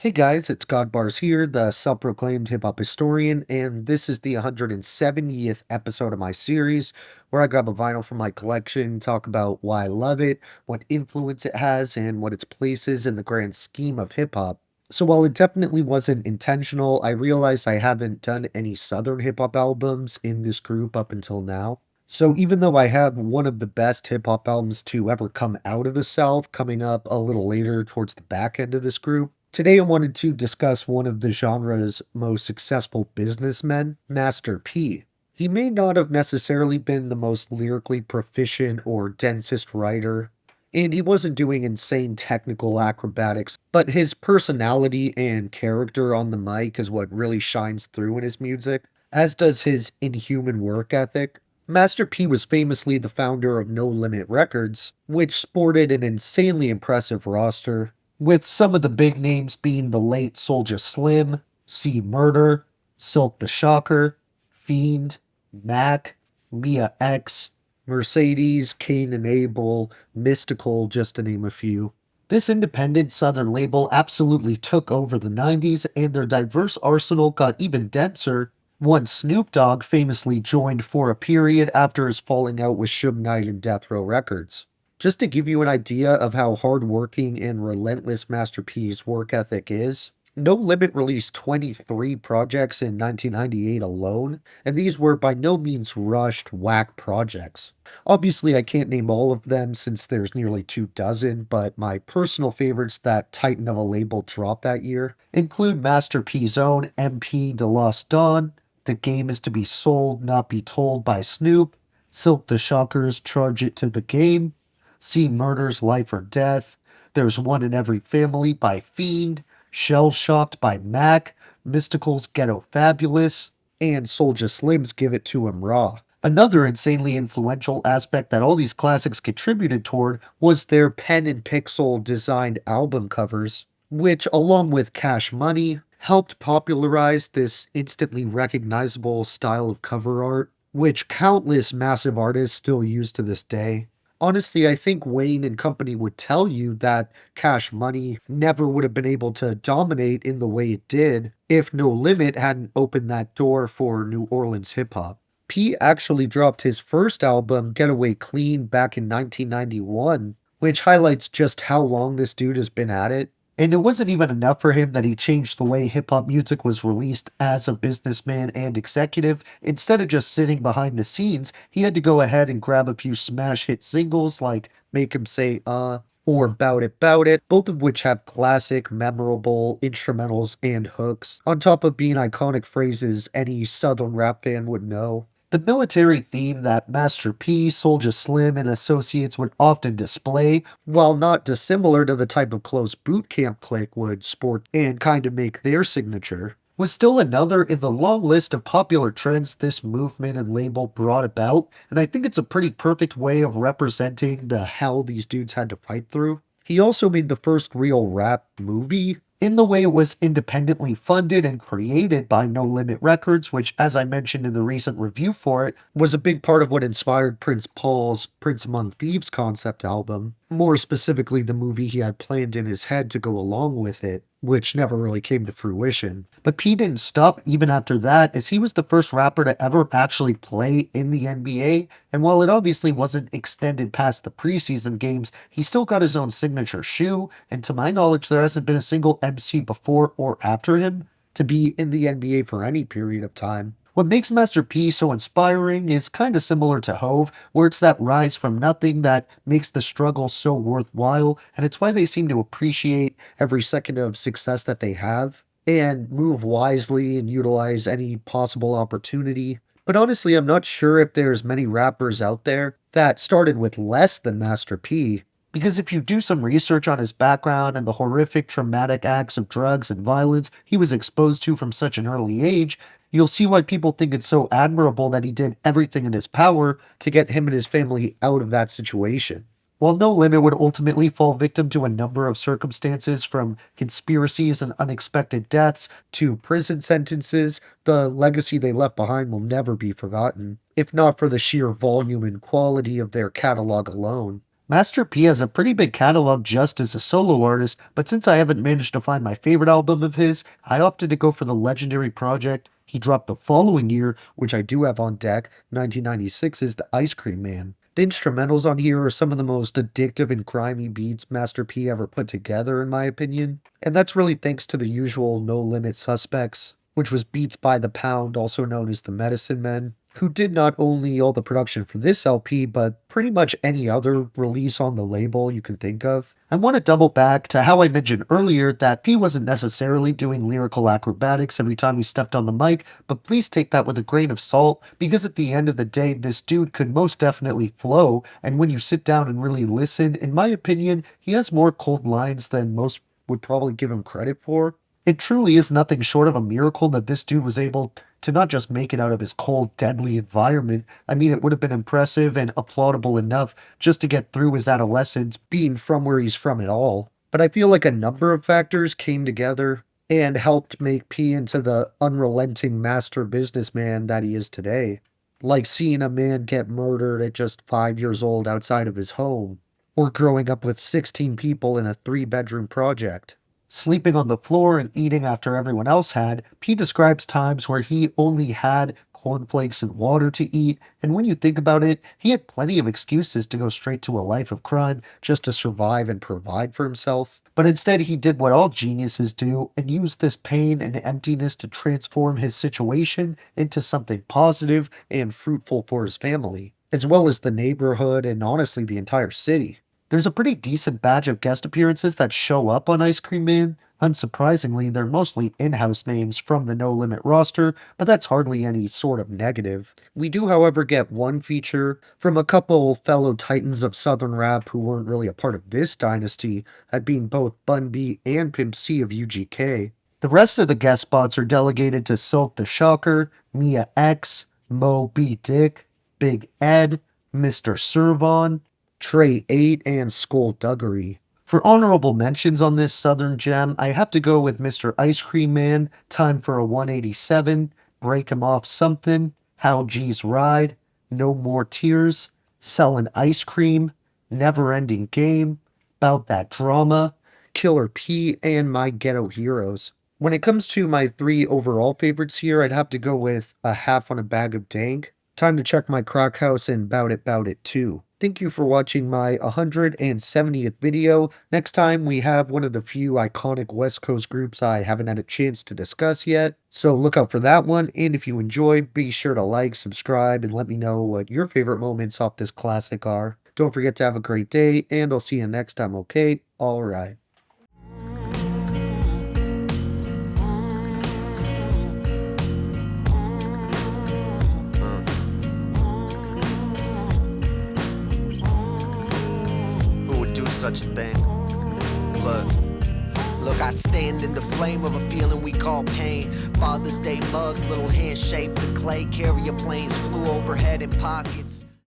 Hey guys, it's Godbars here, the self-proclaimed hip-hop historian, and this is the 170th episode of my series where I grab a vinyl from my collection, talk about why I love it, what influence it has, and what its place is in the grand scheme of hip-hop. So while it definitely wasn't intentional, I realized I haven't done any Southern hip-hop albums in this group up until now. So even though I have one of the best hip-hop albums to ever come out of the South coming up a little later towards the back end of this group, today I wanted to discuss one of the genre's most successful businessmen, Master P. He may not have necessarily been the most lyrically proficient or densest writer, and he wasn't doing insane technical acrobatics, but his personality and character on the mic is what really shines through in his music, as does his inhuman work ethic. Master P was famously the founder of No Limit Records, which sported an insanely impressive roster, with some of the big names being the late Soulja Slim, C Murder, Silk the Shocker, Fiend, Mac, Mia X, Mercedes, Cain and Abel, Mystical, just to name a few. This independent Southern label absolutely took over the 90s, and their diverse arsenal got even denser once Snoop Dogg famously joined for a period after his falling out with Suge Knight and Death Row Records. Just to give you an idea of how hardworking and relentless Master P's work ethic is, No Limit released 23 projects in 1998 alone, and these were by no means rushed, whack projects. Obviously, I can't name all of them since there's nearly 2 dozen, but my personal favorites that Titan of a label dropped that year include Master P's own MP The Lost Dawn, The Game Is to Be Sold, Not Be Told by Snoop, Silk the Shockers Charge It to the Game, C Murder's Life or Death, There's One in Every Family by Fiend, Shell Shocked by Mac, Mystical's Ghetto Fabulous, and Soulja Slim's Give It To Him Raw. Another insanely influential aspect that all these classics contributed toward was their pen and pixel designed album covers, which, along with Cash Money, helped popularize this instantly recognizable style of cover art, which countless massive artists still use to this day. Honestly, I think Wayne and company would tell you that Cash Money never would have been able to dominate in the way it did if No Limit hadn't opened that door for New Orleans hip hop. P actually dropped his first album, Getaway Clean, back in 1991, which highlights just how long this dude has been at it. And it wasn't even enough for him that he changed the way hip hop music was released as a businessman and executive. Instead of just sitting behind the scenes, he had to go ahead and grab a few smash hit singles like Make 'Em Say or Bout It, both of which have classic, memorable instrumentals and hooks, on top of being iconic phrases any Southern rap fan would know. The military theme that Master P, Soulja Slim, and associates would often display, while not dissimilar to the type of close boot camp clique would sport and kind of make their signature, was still another in the long list of popular trends this movement and label brought about, and I think it's a pretty perfect way of representing the hell these dudes had to fight through. He also made the first real rap movie in the way it was independently funded and created by No Limit Records, which, as I mentioned in the recent review for it, was a big part of what inspired Prince Paul's Prince Among Thieves concept album. More specifically, the movie he had planned in his head to go along with it, which never really came to fruition. But P didn't stop even after that, as he was the first rapper to ever actually play in the NBA, and while it obviously wasn't extended past the preseason games, he still got his own signature shoe, and to my knowledge, there hasn't been a single MC before or after him to be in the NBA for any period of time. What makes Master P so inspiring is kind of similar to Hove, where it's that rise from nothing that makes the struggle so worthwhile, and it's why they seem to appreciate every second of success that they have and move wisely and utilize any possible opportunity. But honestly, I'm not sure if there's many rappers out there that started with less than Master P, because if you do some research on his background and the horrific traumatic acts of drugs and violence he was exposed to from such an early age, you'll see why people think it's so admirable that he did everything in his power to get him and his family out of that situation. While No Limit would ultimately fall victim to a number of circumstances, from conspiracies and unexpected deaths to prison sentences, the legacy they left behind will never be forgotten, if not for the sheer volume and quality of their catalog alone. Master P has a pretty big catalog just as a solo artist, but since I haven't managed to find my favorite album of his, I opted to go for the legendary project he dropped the following year, which I do have on deck, 1996, is The Ice Cream Man. The instrumentals on here are some of the most addictive and grimy beats Master P ever put together, in my opinion, and that's really thanks to the usual No Limit Suspects, which was Beats by the Pound, also known as the Medicine Men, who did not only all the production for this LP, but pretty much any other release on the label you can think of. I want to double back to how I mentioned earlier that P wasn't necessarily doing lyrical acrobatics every time he stepped on the mic, but please take that with a grain of salt, because at the end of the day, this dude could most definitely flow, and when you sit down and really listen, in my opinion, he has more cold lines than most would probably give him credit for. It truly is nothing short of a miracle that this dude was able to not just make it out of his cold, deadly environment. I mean, it would have been impressive and applaudable enough just to get through his adolescence, being from where he's from at all. But I feel like a number of factors came together and helped make P into the unrelenting master businessman that he is today. Like seeing a man get murdered at just 5 years old outside of his home, or growing up with 16 people in a 3-bedroom project. Sleeping on the floor and eating after everyone else had, P describes times where he only had cornflakes and water to eat, and when you think about it, he had plenty of excuses to go straight to a life of crime just to survive and provide for himself. But instead, he did what all geniuses do and used this pain and emptiness to transform his situation into something positive and fruitful for his family, as well as the neighborhood and honestly the entire city. There's a pretty decent batch of guest appearances that show up on Ice Cream Man. Unsurprisingly, they're mostly in-house names from the No Limit roster, but that's hardly any sort of negative. We do, however, get one feature from a couple fellow titans of Southern rap who weren't really a part of this dynasty, that being both Bun B and Pimp C of UGK. The rest of the guest spots are delegated to Silk the Shocker, Mia X, Mo B. Dick, Big Ed, Mr. Servon, Trey 8, and Skullduggery. For honorable mentions on this Southern gem, I have to go with Mr. Ice Cream Man, Time for a 187, Break 'em Off Something, How G's Ride, No More Tears, Sellin' Ice Cream, Never Ending Game, Bout That Drama, Killer P, and My Ghetto Heroes. When it comes to my 3 overall favorites here, I'd have to go with A Half on a Bag of Dank, Time to Check My Crock House, and Bout It too. Thank you for watching my 170th video. Next time, we have one of the few iconic West Coast groups I haven't had a chance to discuss yet, so look out for that one, and if you enjoyed, be sure to like, subscribe, and let me know what your favorite moments off this classic are. Don't forget to have a great day, and I'll see you next time, okay? Alright. Such a thing. Look, I stand in the flame of a feeling we call pain. Father's Day mug, little hand shaped in clay. Carrier planes flew overhead in pockets.